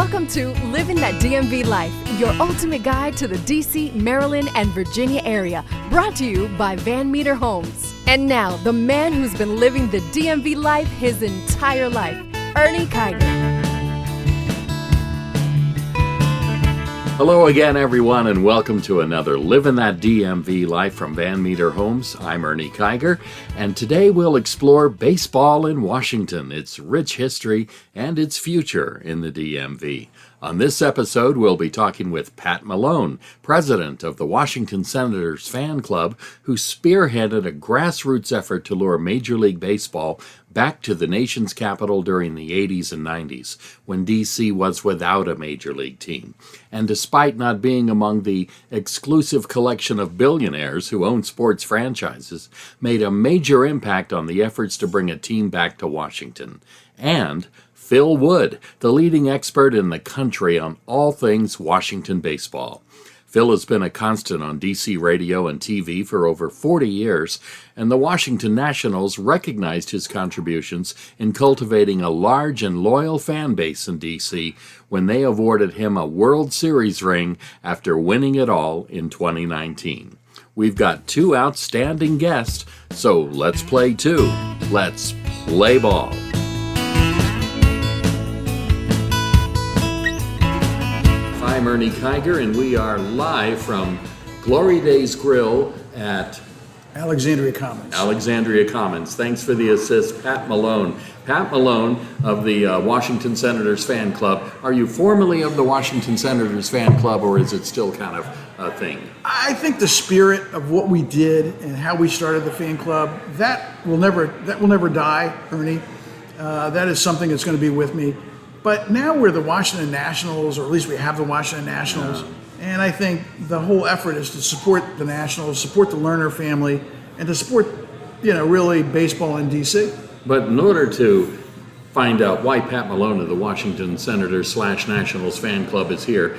Welcome to Living That DMV Life, your ultimate guide to the DC, Maryland, and Virginia area, brought to you by Metre Homes. And now, the man who's been living the DMV life his entire life, Ernie Kyger. Hello again, everyone, and welcome to another Living That DMV Life from Metre Homes. I'm Ernie Kyger, and today we'll explore baseball in Washington, its rich history, and its future in the DMV. On this episode, we'll be talking with Pat Malone, president of the Washington Senators fan club, who spearheaded a grassroots effort to lure Major League Baseball back to the nation's capital during the 80s and 90s, when D.C. was without a major league team. And despite not being among the exclusive collection of billionaires who own sports franchises, made a major impact on the efforts to bring a team back to Washington. And Phil Wood, the leading expert in the country on all things Washington baseball. Phil has been a constant on DC radio and TV for over 40 years, and the Washington Nationals recognized his contributions in cultivating a large and loyal fan base in DC when they awarded him a World Series ring after winning it all in 2019. We've got two outstanding guests, so let's play two. Let's play ball. I'm Ernie Kyger, and we are live from Glory Days Grill at Alexandria Commons. Thanks for the assist, Pat Malone. Pat Malone of the Washington Senators fan club. Are you formally of the Washington Senators fan club, or is it still kind of a thing? I think the spirit of what we did and how we started the fan club, that will never die, Ernie. That is something that's going to be with me. But now we're the Washington Nationals, or at least we have the Washington Nationals, and I think the whole effort is to support the Nationals, support the Lerner family, and to support, really baseball in D.C. But in order to find out why Pat Malone of the Washington Senators / Nationals fan club is here,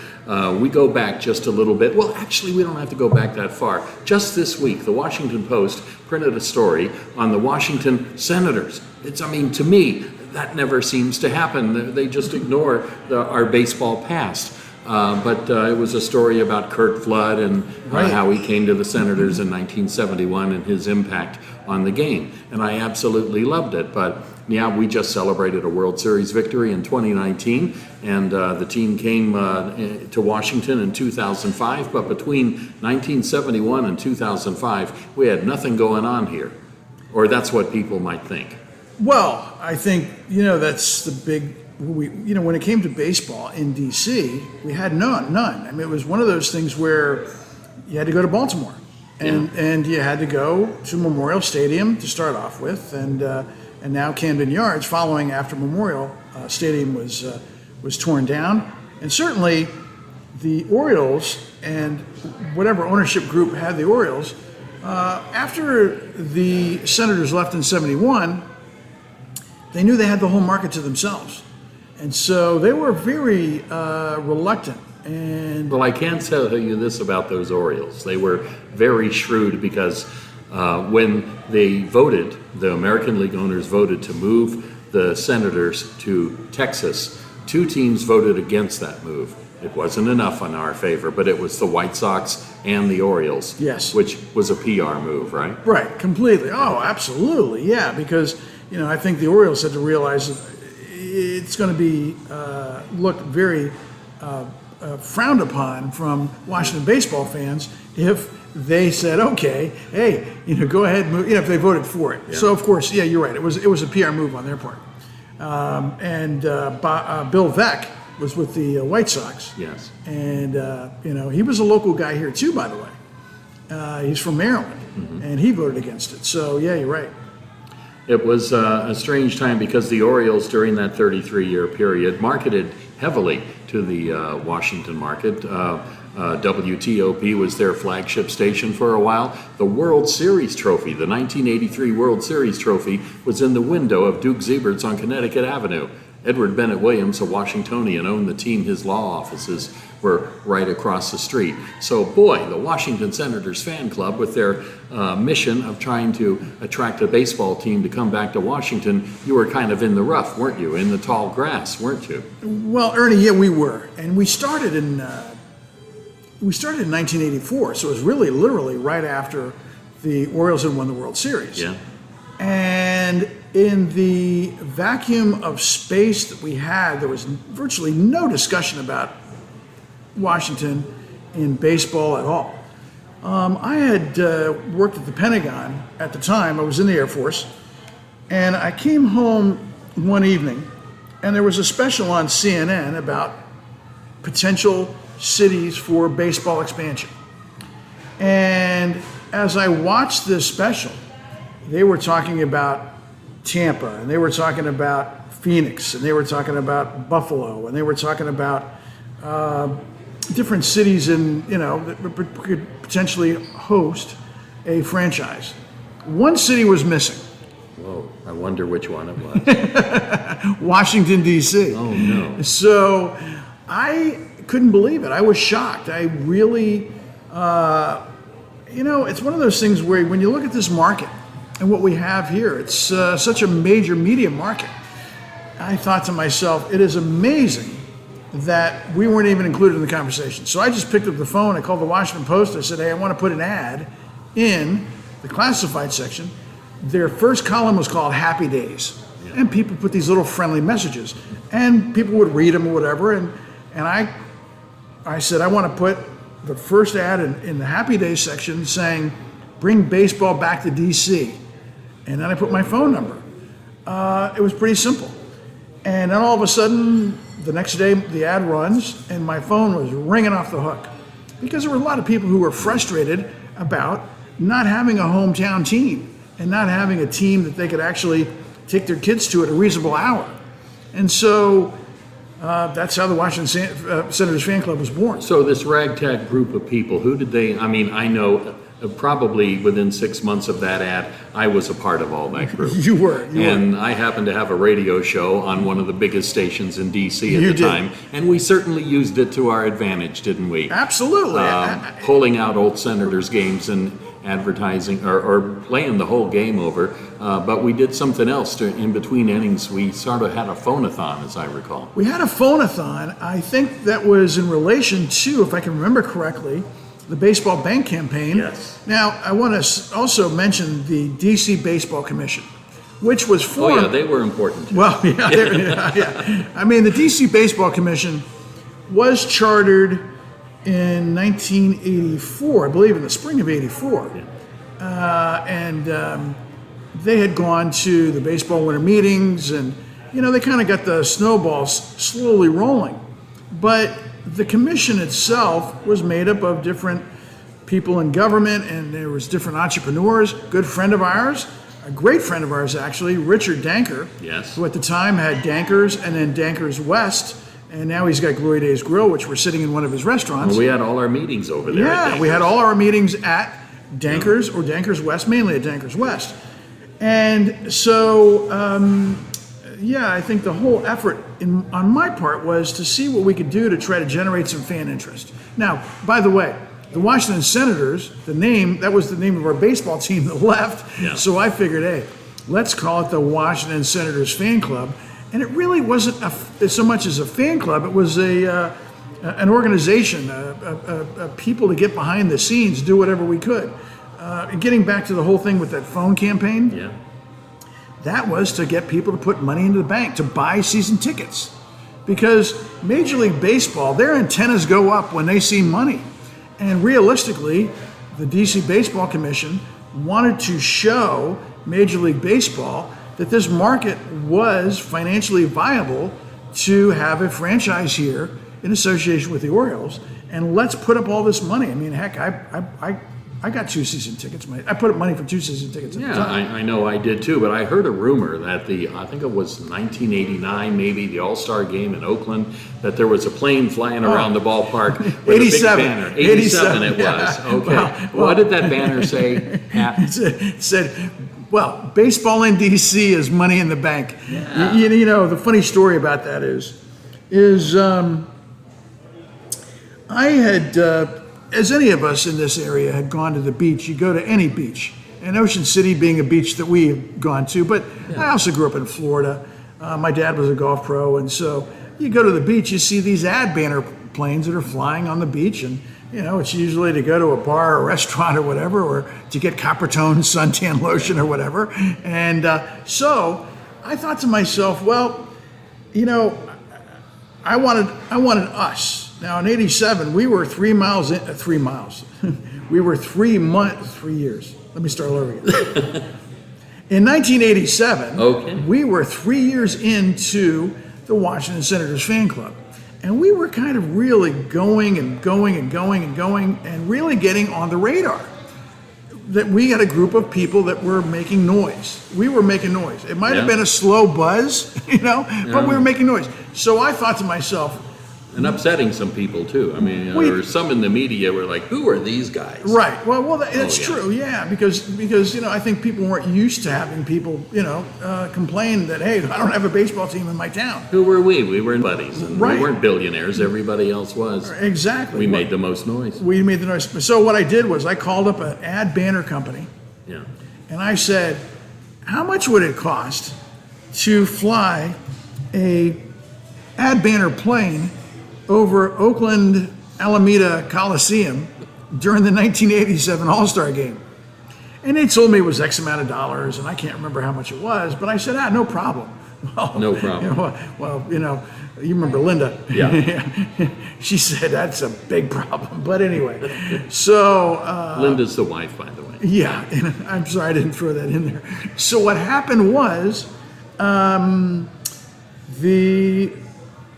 we go back just a little bit. Well, actually, we don't have to go back that far. Just this week, the Washington Post printed a story on the Washington Senators. To me, that never seems to happen. They just ignore our baseball past. But it was a story about Curt Flood and how he came to the Senators in 1971 and his impact on the game. And I absolutely loved it. But yeah, we just celebrated a World Series victory in 2019, and the team came to Washington in 2005. But between 1971 and 2005, we had nothing going on here. Or that's what people might think. Well, I think, that's the big, when it came to baseball in D.C., we had none. I mean, it was one of those things where you had to go to Baltimore, and you had to go to Memorial Stadium to start off with, and now Camden Yards, following after Memorial Stadium was torn down. And certainly the Orioles and whatever ownership group had the Orioles, after the Senators left in 71, they knew they had the whole market to themselves. And so they were very reluctant. And well, I can tell you this about those Orioles. They were very shrewd because when they voted, the American League owners voted to move the Senators to Texas, two teams voted against that move. It wasn't enough in our favor, but it was the White Sox and the Orioles, yes, which was a PR move, right? Right, completely. Oh, absolutely, yeah, because I think the Orioles had to realize that it's going to be looked very frowned upon from Washington baseball fans if they said, okay, hey, go ahead and move, if they voted for it. Yeah. So, of course, yeah, you're right. It was a PR move on their part. Bill Veeck was with the White Sox. Yes. And, he was a local guy here, too, by the way. He's from Maryland, and he voted against it. So, yeah, you're right. It was a strange time because the Orioles, during that 33-year period, marketed heavily to the Washington market. WTOP was their flagship station for a while. The World Series trophy, the 1983 World Series trophy, was in the window of Duke Zebert's on Connecticut Avenue. Edward Bennett Williams, a Washingtonian, owned the team. His law offices were right across the street. So, boy, the Washington Senators fan club, with their mission of trying to attract a baseball team to come back to Washington, you were kind of in the rough, weren't you? In the tall grass, weren't you? Well, Ernie, yeah, we were. And we started in 1984, so it was really literally right after the Orioles had won the World Series. Yeah. And in the vacuum of space that we had, there was virtually no discussion about Washington in baseball at all. I had worked at the Pentagon at the time. I was in the Air Force. And I came home one evening, and there was a special on CNN about potential cities for baseball expansion. And as I watched this special, they were talking about Tampa, and they were talking about Phoenix, and they were talking about Buffalo, and they were talking about different cities that could potentially host a franchise. One city was missing. Whoa, I wonder which one it was. Washington, D.C. Oh, no. So I couldn't believe it. I was shocked. I really, it's one of those things where when you look at this market and what we have here, it's such a major media market. I thought to myself, it is amazing that we weren't even included in the conversation. So I just picked up the phone, I called the Washington Post, I said, hey, I want to put an ad in the classified section. Their first column was called Happy Days. Yeah. And people put these little friendly messages. And people would read them or whatever. And I said, I want to put the first ad in the Happy Days section saying, bring baseball back to D.C. And then I put my phone number. It was pretty simple. And then all of a sudden, the next day, the ad runs, and my phone was ringing off the hook. Because there were a lot of people who were frustrated about not having a hometown team and not having a team that they could actually take their kids to at a reasonable hour. And so that's how the Washington Senators fan club was born. So this ragtag group of people, who did they, I know probably within 6 months of that ad, I was a part of all that group. You were. And I happened to have a radio show on one of the biggest stations in D.C. at the time. And we certainly used it to our advantage, didn't we? Absolutely. Pulling out old Senators games and advertising or playing the whole game over. But we did something else in between innings. We sort of had a phone-a-thon, as I recall. We had a phone-a-thon. I think that was in relation to, if I can remember correctly, the baseball bank campaign. Yes. Now, I want to also mention the D.C. Baseball Commission, which was formed. Oh, yeah, they were important. Well, yeah. I mean, the D.C. Baseball Commission was chartered in 1984, I believe in the spring of 84. Yeah. And they had gone to the baseball winter meetings, and, they kind of got the snowballs slowly rolling. But the commission itself was made up of different people in government, and there was different entrepreneurs. Good friend of ours, a great friend of ours actually, Richard Danker, yes, who at the time had Dankers and then Dankers West, and now he's got Glory Days Grill, which we're sitting in one of his restaurants. Well, we had all our meetings over there. Yeah, we had all our meetings at Dankers or Dankers West, mainly at Dankers West. And so, I think the whole effort on my part was to see what we could do to try to generate some fan interest. Now, by the way, the Washington Senators, that was the name of our baseball team that left. Yeah. So I figured, hey, let's call it the Washington Senators Fan Club. And it really wasn't so much as a fan club. It was an organization, people to get behind the scenes, do whatever we could. Getting back to the whole thing with that phone campaign. Yeah. That was to get people to put money into the bank, to buy season tickets. Because Major League Baseball, their antennas go up when they see money. And realistically, the DC Baseball Commission wanted to show Major League Baseball that this market was financially viable to have a franchise here in association with the Orioles. And let's put up all this money. I mean, heck, I got 2 season tickets. I put up money for 2 season tickets at the time. I know I did too, but I heard a rumor that I think it was 1989, maybe the All-Star game in Oakland, that there was a plane flying around the ballpark with 87. a big banner. 87 it was. Okay. Well, what did that banner say, Pat? It said, Well, baseball in D.C. is money in the bank. Yeah. You know, the funny story about that is I had, as any of us in this area had gone to the beach, you go to any beach, and Ocean City being a beach that we have gone to, but I also grew up in Florida. My dad was a golf pro, and so you go to the beach, you see these ad banner planes that are flying on the beach, and you know, it's usually to go to a bar or restaurant or whatever, or to get Coppertone suntan lotion or whatever. And so I thought to myself, well, you know, I wanted us. Now in '87, we were 3 miles in, 3 miles. We were 3 years. Let me start all over again. In 1987, we were 3 years into the Washington Senators fan club. And we were kind of really going and really getting on the radar. That we had a group of people that were making noise. We were making noise. It might have been a slow buzz, you know, but we were making noise. So I thought to myself, and upsetting some people too. I mean, or some in the media were like, "Who are these guys?" Right. Well, that's true. Yeah, because you know, I think people weren't used to having people, you know, complain that, hey, I don't have a baseball team in my town. Who were we? We were buddies, and we weren't billionaires. Everybody else was. Exactly. We made the most noise. We made the noise. So what I did was I called up an ad banner company. Yeah. And I said, how much would it cost to fly a ad banner plane over Oakland Alameda Coliseum during the 1987 All-Star game? And they told me it was X amount of dollars, and I can't remember how much it was, but I said, no problem. Well, no problem. You know, you remember Linda. Yeah. She said, that's a big problem. But anyway, so... Linda's the wife, by the way. Yeah, and I'm sorry I didn't throw that in there. So what happened was the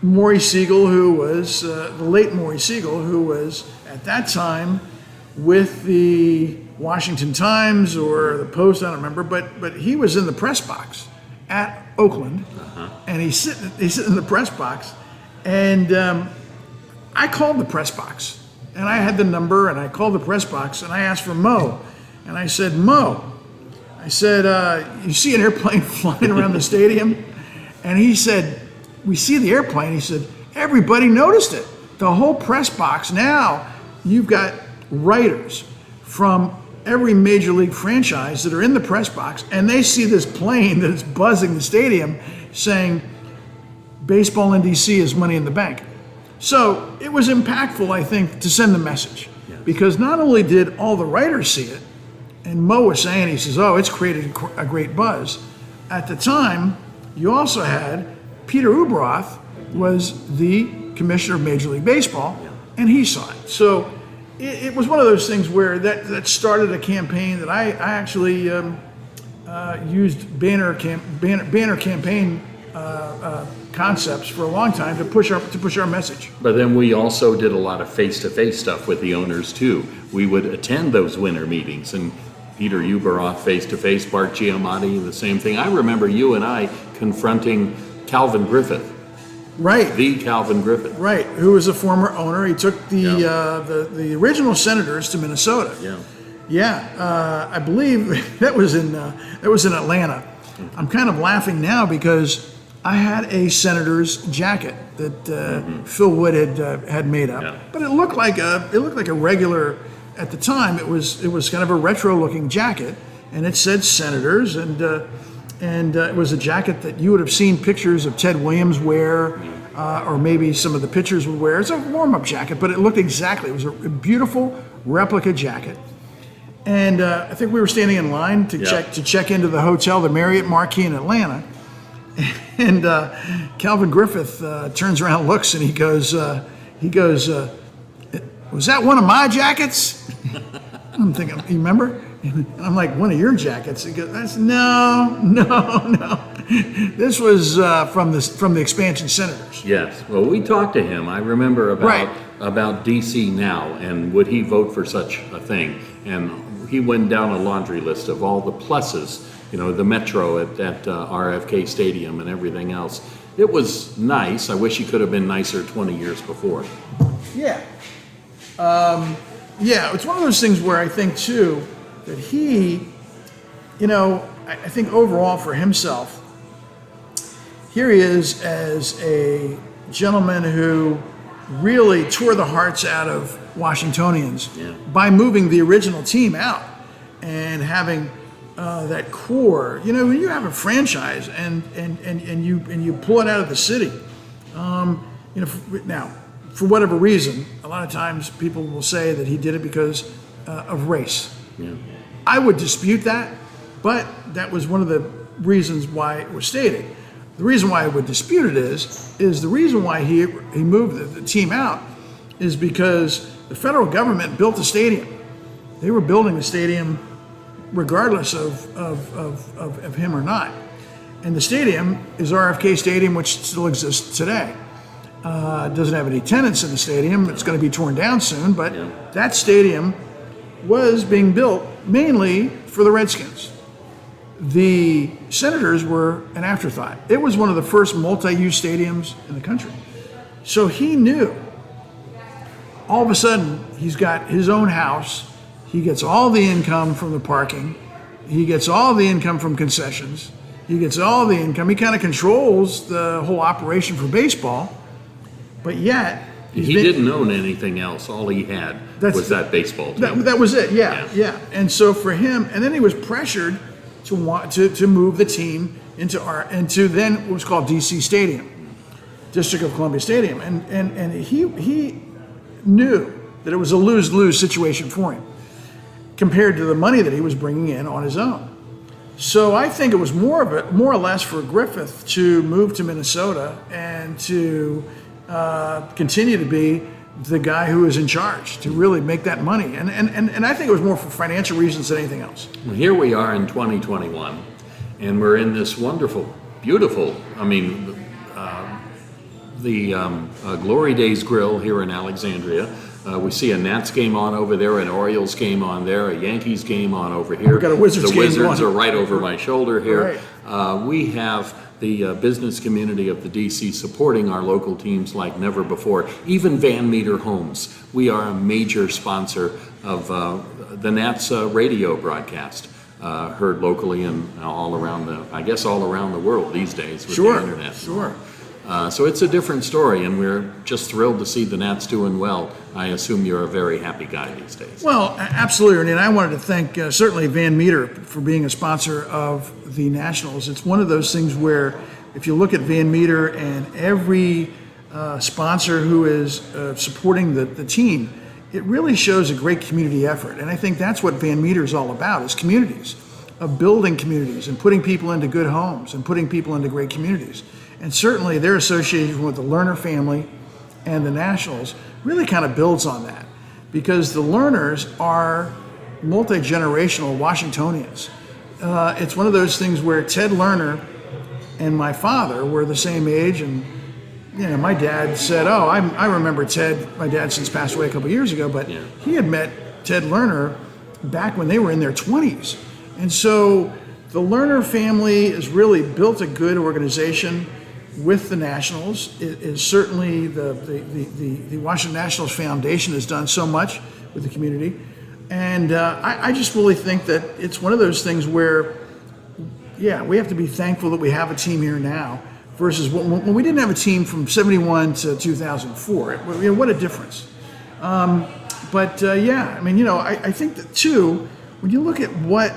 Maury Siegel, who was the late Maury Siegel, who was at that time with the Washington Times or the Post, I don't remember, but he was in the press box at Oakland, and he's sitting in the press box, and I called the press box, and I had the number, and I called the press box, and I asked for Mo, and I said, Mo, you see an airplane flying around the stadium? And he said, we see the airplane. He said, everybody noticed it. The whole press box. Now you've got writers from every major league franchise that are in the press box, and they see this plane that is buzzing the stadium saying, baseball in DC is money in the bank. So it was impactful, I think, to send the message. Yes. Because not only did all the writers see it, and Mo was saying, he says, it's created a great buzz. At the time, you also had Peter Ueberroth was the commissioner of Major League Baseball, and he saw it. So it was one of those things where that started a campaign that I actually used banner campaign concepts for a long time to push our message. But then we also did a lot of face-to-face stuff with the owners too. We would attend those winter meetings, and Peter Ueberroth face-to-face, Bart Giamatti, the same thing. I remember you and I confronting Calvin Griffith. Right. The Calvin Griffith. Right, who was a former owner. He took the original Senators to Minnesota. Yeah. Yeah, I believe that was in Atlanta. I'm kind of laughing now because I had a Senators jacket that Phil Wood had made up, but it looked like a regular. At the time, it was kind of a retro-looking jacket, and it said Senators, and it was a jacket that you would have seen pictures of Ted Williams wear, or maybe some of the pitchers would wear. It's a warm-up jacket, but it looked exactly. It was a beautiful replica jacket, and I think we were standing in line to check into the hotel, the Marriott Marquis in Atlanta, and Calvin Griffith turns around, looks, and he goes. Was that one of my jackets? I'm thinking, you remember? And I'm like, one of your jackets? He goes, no. This was from the expansion Senators. Yes. Well, we talked to him. I remember about DC Now and would he vote for such a thing? And he went down a laundry list of all the pluses, the Metro at RFK Stadium and everything else. It was nice. I wish he could have been nicer 20 years before. Yeah. It's one of those things where I think, too, that he, I think overall for himself, here he is as a gentleman who really tore the hearts out of Washingtonians by moving the original team out and having that core. You know, when you have a franchise and you pull it out of the city, you know, now for whatever reason, a lot of times people will say that he did it because of race. Yeah. I would dispute that, but that was one of the reasons why it was stated. The reason why I would dispute it is the reason why he moved the team out is because the federal government built the stadium. They were building the stadium regardless of him or not. And the stadium is RFK Stadium, which still exists today. It doesn't have any tenants in the stadium. It's going to be torn down soon, but that stadium was being built mainly for the Redskins. The Senators were an afterthought. It was one of the first multi-use stadiums in the country. So he knew. All of a sudden, he's got his own house. He gets all the income from the parking. He gets all the income from concessions. He gets all the income. He kind of controls the whole operation for baseball. But yet, he didn't own anything else. All he had was that baseball team. That was it. Yeah. And so for him, and then he was pressured to move the team into then what was called DC Stadium, District of Columbia Stadium, and he knew that it was a lose-lose situation for him compared to the money that he was bringing in on his own. So I think it was more or less for Griffith to move to Minnesota and to continue to be the guy who is in charge, to really make that money. And I think it was more for financial reasons than anything else. Well, here we are in 2021, and we're in this wonderful, beautiful, the Glory Days Grill here in Alexandria. We see a Nats game on over there, an Orioles game on there, a Yankees game on over here. We've got a Wizards game Wizards on. are right over my shoulder here. Right. We have the business community of the DC supporting our local teams like never before. Even Van Meter Homes. We are a major sponsor of the Nats radio broadcast, heard locally and all around the world these days with the internet. Sure. So it's a different story, and we're just thrilled to see the Nats doing well. I assume you're a very happy guy these days. Well, absolutely, and I wanted to thank certainly Van Meter for being a sponsor of the Nationals. It's one of those things where if you look at Van Meter and every sponsor who is supporting the team, it really shows a great community effort. And I think that's what Van Meter is all about, is communities, of building communities and putting people into good homes and putting people into great communities. And certainly their association with the Lerner family and the Nationals really kind of builds on that, because the Lerners are multi-generational Washingtonians. It's one of those things where Ted Lerner and my father were the same age, and my dad said, I remember Ted, my dad since passed away a couple years ago, but he had met Ted Lerner back when they were in their 20s. And so the Lerner family has really built a good organization with the Nationals. It is certainly the Washington Nationals Foundation has done so much with the community. And I just really think that it's one of those things where, we have to be thankful that we have a team here now versus when we didn't have a team from 71 to 2004. What a difference. I think that too, when you look at what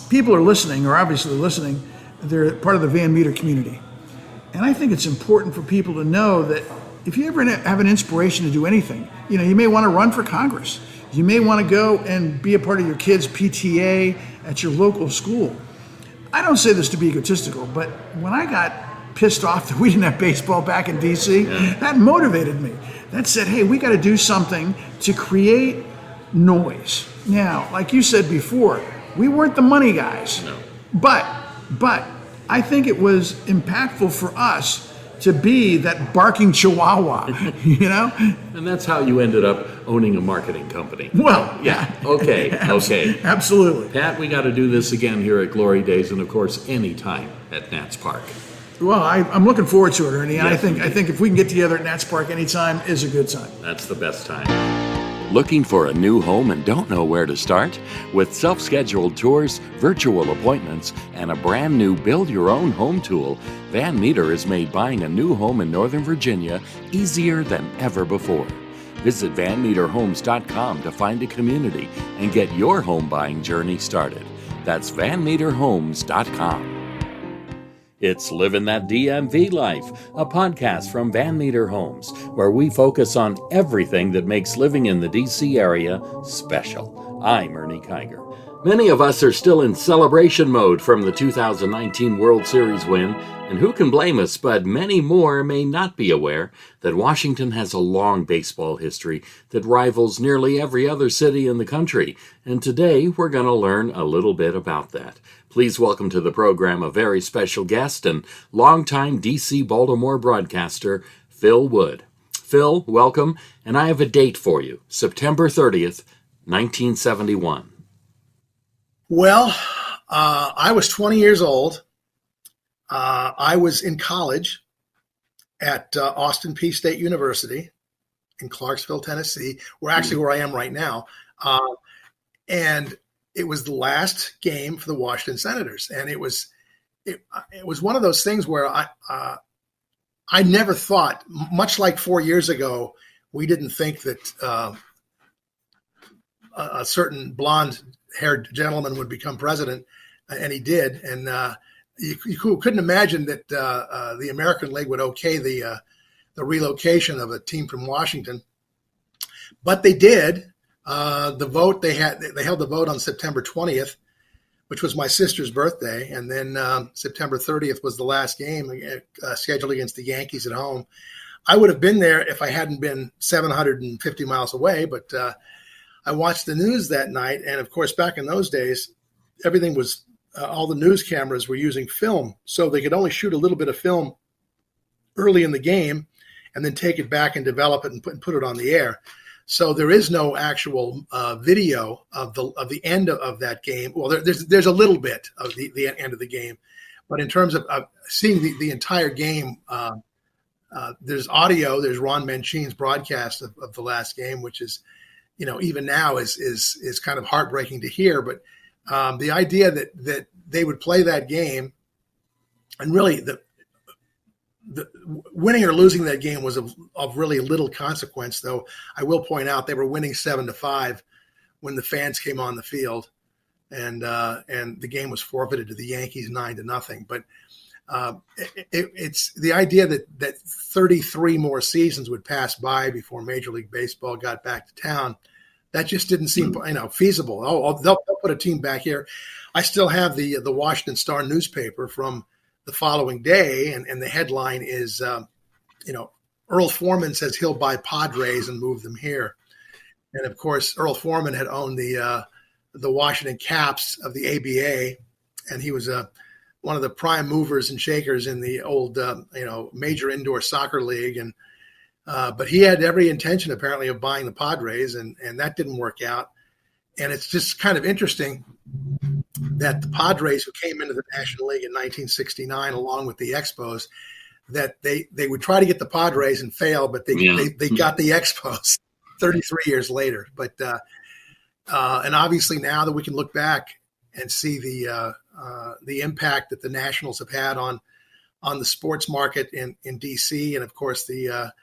people are listening, or obviously listening, they're part of the Van Meter community. And I think it's important for people to know that if you ever have an inspiration to do anything, you may want to run for Congress. You may want to go and be a part of your kid's PTA at your local school. I don't say this to be egotistical, but when I got pissed off that we didn't have baseball back in DC, that motivated me. That said, hey, we got to do something to create noise. Now, like you said before, we weren't the money guys. No. But I think it was impactful for us to be that barking chihuahua, And that's how you ended up owning a marketing company. Well, Okay. Absolutely. Pat, we got to do this again here at Glory Days, and of course, anytime at Nats Park. Well, I'm looking forward to it, Ernie. And Yes, I think if we can get together at Nats Park anytime is a good time. That's the best time. Looking for a new home and don't know where to start? With self-scheduled tours, virtual appointments, and a brand new build-your-own home tool, Van Metre has made buying a new home in Northern Virginia easier than ever before. Visit VanMeterHomes.com to find a community and get your home buying journey started. That's VanMeterHomes.com. It's Living That DMV Life, a podcast from Van Metre Homes, where we focus on everything that makes living in the D.C. area special. I'm Ernie Kyger. Many of us are still in celebration mode from the 2019 World Series win, and who can blame us, but many more may not be aware that Washington has a long baseball history that rivals nearly every other city in the country, and today we're going to learn a little bit about that. Please welcome to the program a very special guest and longtime D.C. Baltimore broadcaster, Phil Wood. Phil, welcome, and I have a date for you, September 30th, 1971. Well, I was 20 years old. I was in college at Austin Peay State University in Clarksville, Tennessee, where I am right now. And it was the last game for the Washington Senators. And it was one of those things where I never thought, much like 4 years ago, we didn't think that a certain blonde-haired gentleman would become president, and he did. And you couldn't imagine that the American League would okay the relocation of a team from Washington, but they did. The vote they held the vote on September 20th, which was my sister's birthday, and then September 30th was the last game scheduled against the Yankees at home. I would have been there if I hadn't been 750 miles away, but I watched the news that night, and of course, back in those days, everything was all the news cameras were using film, so they could only shoot a little bit of film early in the game, and then take it back and develop it and put it on the air. So there is no actual video of the end of that game. Well, there's a little bit of the end of the game, but in terms of seeing the entire game, there's audio. There's Ron Mancini's broadcast of the last game, which is, even now is kind of heartbreaking to hear. But the idea that they would play that game, and really the winning or losing that game was of really little consequence, though I will point out they were winning 7-5 when the fans came on the field, and the game was forfeited to the Yankees 9-0. But it's the idea that 33 more seasons would pass by before Major League Baseball got back to town. That just didn't seem feasible. Oh, they'll put a team back here. I still have the Washington Star newspaper from the following day, and the headline is, Earl Foreman says he'll buy Padres and move them here. And of course, Earl Foreman had owned the Washington Caps of the ABA, and he was one of the prime movers and shakers in the old, major indoor soccer league. And but he had every intention, apparently, of buying the Padres, and that didn't work out. And it's just kind of interesting that the Padres, who came into the National League in 1969, along with the Expos, that they would try to get the Padres and fail, but they got the Expos 33 years later. But and obviously now that we can look back and see the impact that the Nationals have had on the sports market in DC, and of course the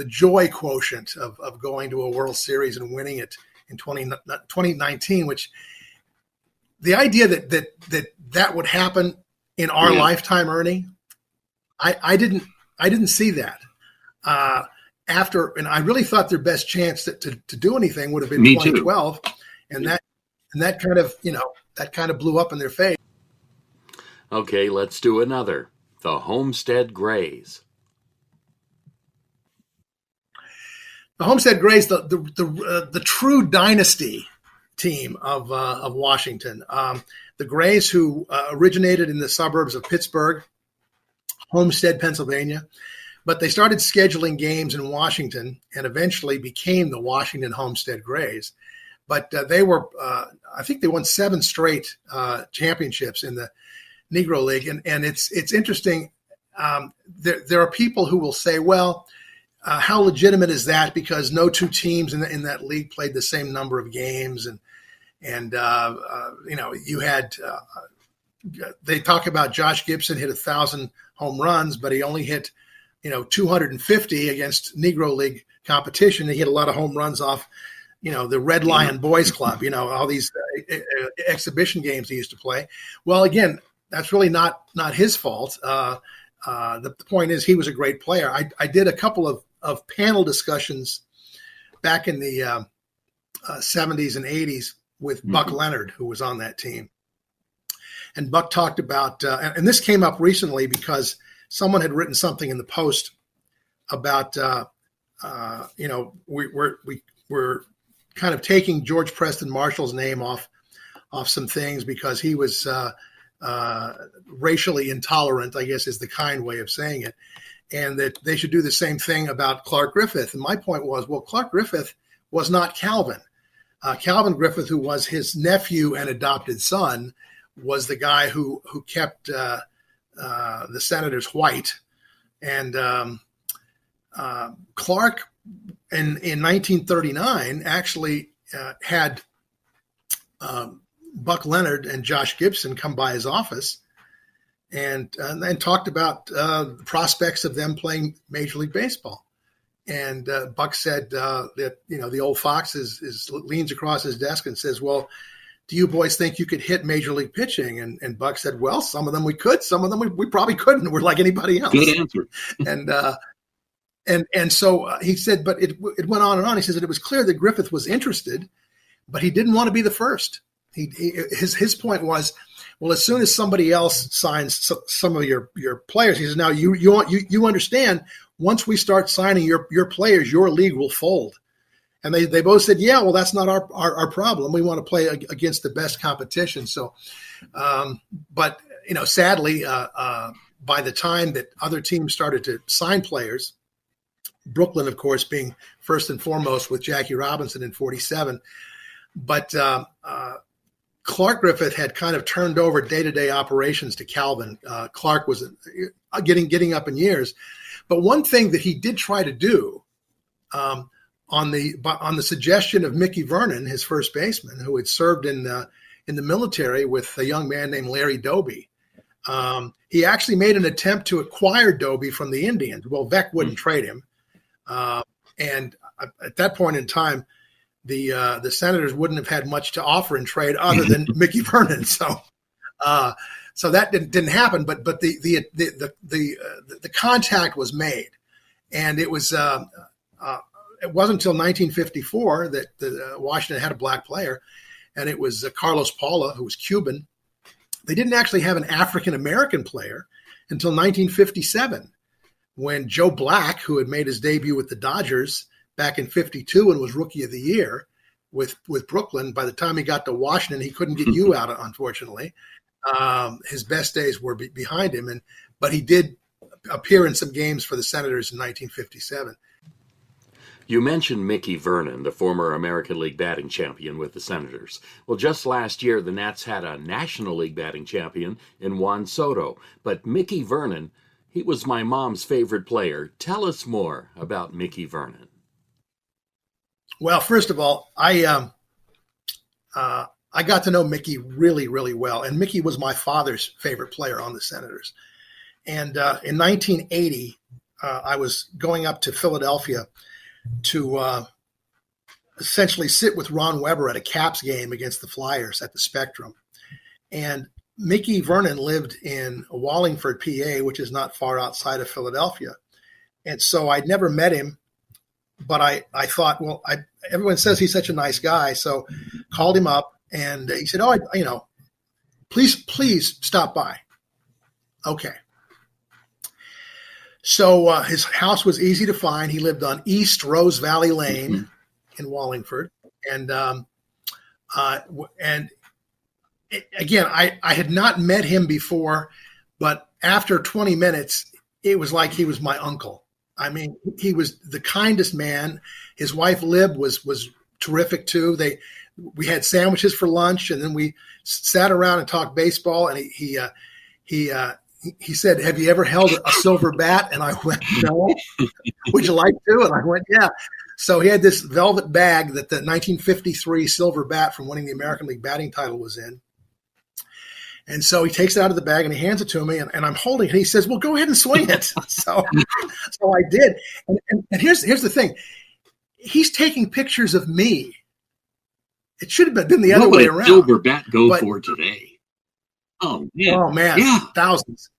joy quotient of going to a World Series and winning it in 2019, which the idea that would happen in our lifetime, Ernie, I didn't see that. And I really thought their best chance to do anything would have been 2012, and that kind of blew up in their face. Okay, let's do another. The Homestead Grays. The Homestead Grays, the true dynasty team of Washington. The Grays, who originated in the suburbs of Pittsburgh, Homestead, Pennsylvania, but they started scheduling games in Washington and eventually became the Washington Homestead Grays. But they were, I think they won 7 straight championships in the Negro League. And it's interesting. There are people who will say, well, how legitimate is that? Because no two teams in that league played the same number of games, and you had they talk about Josh Gibson hit 1,000 home runs, but he only hit 250 against Negro League competition. He hit a lot of home runs off the Red Lion Boys Club, all these exhibition games he used to play. Well, again, that's really not his fault. The point is he was a great player. I did a couple of panel discussions back in the 70s and 80s with Buck Leonard, who was on that team. And Buck talked about, and this came up recently because someone had written something in the Post about, we're kind of taking George Preston Marshall's name off some things because he was racially intolerant, I guess is the kind way of saying it, and that they should do the same thing about Clark Griffith. And my point was, well, Clark Griffith was not Calvin. Calvin Griffith, who was his nephew and adopted son, was the guy who kept the Senators white. And Clark, in 1939, actually had Buck Leonard and Josh Gibson come by his office and talked about the prospects of them playing Major League Baseball. And Buck said that the old fox leans across his desk and says, "Well, do you boys think you could hit Major League pitching?" And Buck said, "Well, some of them we could, some of them we probably couldn't. We're like anybody else." Good answer. And so he said, but it went on and on. He says that it was clear that Griffith was interested, but he didn't want to be the first. His point was, well, as soon as somebody else signs some of your players, he says, now you understand, once we start signing your players, your league will fold. And they both said, yeah, well, that's not our problem. We want to play against the best competition. So, but sadly, by the time that other teams started to sign players, Brooklyn, of course, being first and foremost with Jackie Robinson in 47. But Clark Griffith had kind of turned over day-to-day operations to Calvin. Clark was getting up in years. But one thing that he did try to do on the suggestion of Mickey Vernon, his first baseman, who had served in the military with a young man named Larry Doby, he actually made an attempt to acquire Doby from the Indians. Well, Veck wouldn't trade him. And at that point in time, the Senators wouldn't have had much to offer in trade other than Mickey Vernon. So that didn't happen. But the contact was made, and it was it wasn't until 1954 that Washington had a black player, and it was Carlos Paula, who was Cuban. They didn't actually have an African American player until 1957. When Joe Black, who had made his debut with the Dodgers back in 52 and was Rookie of the Year with Brooklyn, by the time he got to Washington, he couldn't get you out, unfortunately. His best days were behind him, but he did appear in some games for the Senators in 1957. You mentioned Mickey Vernon, the former American League batting champion with the Senators. Well, just last year, the Nats had a National League batting champion in Juan Soto. But Mickey Vernon, he was my mom's favorite player. Tell us more about Mickey Vernon. Well, first of all, I got to know Mickey really, really well. And Mickey was my father's favorite player on the Senators. And in 1980, I was going up to Philadelphia to essentially sit with Ron Weber at a Caps game against the Flyers at the Spectrum. And Mickey Vernon lived in Wallingford, PA, which is not far outside of Philadelphia. And so I'd never met him, but I thought, well, everyone says he's such a nice guy. So called him up and he said, please stop by. Okay. So his house was easy to find. He lived on East Rose Valley Lane in Wallingford. And again, I had not met him before, but after 20 minutes, it was like he was my uncle. I mean, he was the kindest man. His wife, Lib, was terrific too. We had sandwiches for lunch, and then we sat around and talked baseball. And he he said, "Have you ever held a silver bat?" And I went, "No." "Would you like to?" And I went, "Yeah." So he had this velvet bag that the 1953 silver bat from winning the American League batting title was in. And so he takes it out of the bag and he hands it to me, and I'm holding it. And he says, "Well, go ahead and swing it." So I did. And here's the thing. He's taking pictures of me. It should have been the other way around. What would a silver bat go for today? Oh, man. Oh, man. Yeah. Thousands.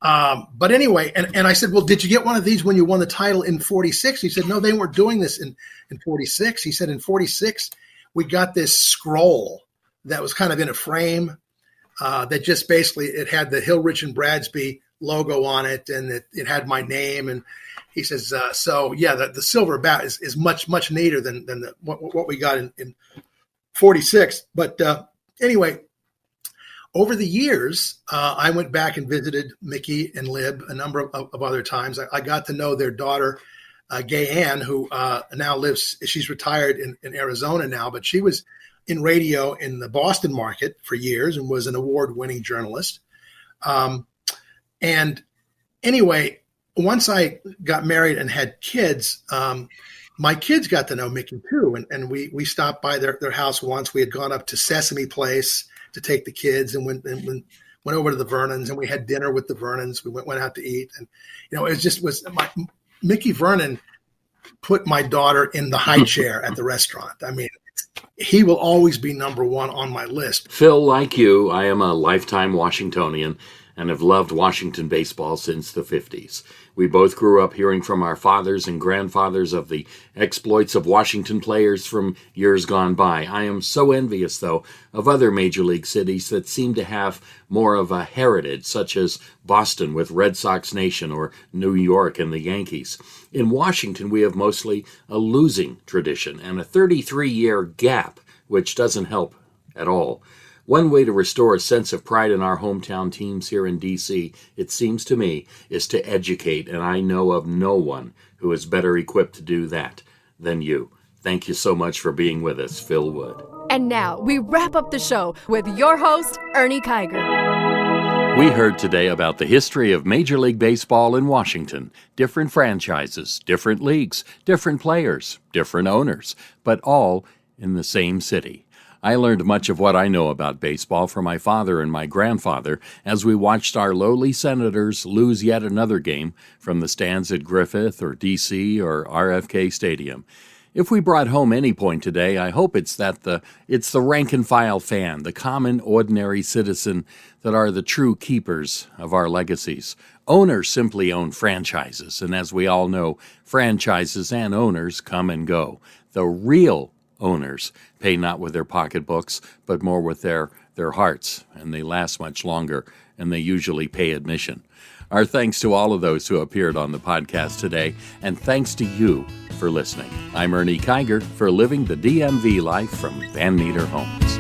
But anyway, and I said, "Well, did you get one of these when you won the title in 46? He said, "No, they weren't doing this in 46. He said, "In 46, we got this scroll that was kind of in a frame that just basically, it had the Hillrich and Bradsby logo on it, and it had my name." And he says, "So yeah, the silver bat is much, much neater than what we got in 46. But anyway, over the years, I went back and visited Mickey and Lib a number of other times. I got to know their daughter, Gay Ann, who now lives, she's retired in Arizona now, but she was in radio in the Boston market for years and was an award-winning journalist. And anyway, once I got married and had kids, my kids got to know Mickey too. And we stopped by their house once. We had gone up to Sesame Place to take the kids and went over to the Vernons, and we had dinner with the Vernons. We went out to eat. And, Mickey Vernon put my daughter in the high chair at the restaurant. I mean, he will always be number one on my list. Phil, like you, I am a lifetime Washingtonian and have loved Washington baseball since the 50s. We both grew up hearing from our fathers and grandfathers of the exploits of Washington players from years gone by. I am so envious, though, of other major league cities that seem to have more of a heritage, such as Boston with Red Sox Nation or New York and the Yankees. In Washington, we have mostly a losing tradition and a 33-year gap, which doesn't help at all. One way to restore a sense of pride in our hometown teams here in D.C., it seems to me, is to educate, and I know of no one who is better equipped to do that than you. Thank you so much for being with us, Phil Wood. And now we wrap up the show with your host, Ernie Kyger. We heard today about the history of Major League Baseball in Washington. Different franchises, different leagues, different players, different owners, but all in the same city. I learned much of what I know about baseball from my father and my grandfather as we watched our lowly Senators lose yet another game from the stands at Griffith or D.C. or RFK Stadium. If we brought home any point today, I hope it's the rank-and-file fan, the common, ordinary citizen that are the true keepers of our legacies. Owners simply own franchises, and as we all know, franchises and owners come and go. The real owners pay not with their pocketbooks, but more with their hearts, and they last much longer, and they usually pay admission. Our thanks to all of those who appeared on the podcast today, and thanks to you for listening. I'm Ernie Kyger for Living the DMV Life from Van Meter Homes.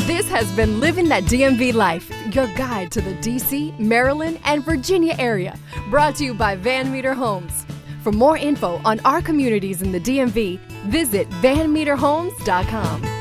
This has been Living That DMV Life, your guide to the D.C., Maryland, and Virginia area, brought to you by Van Meter Homes. For more info on our communities in the DMV, visit vanmeterhomes.com.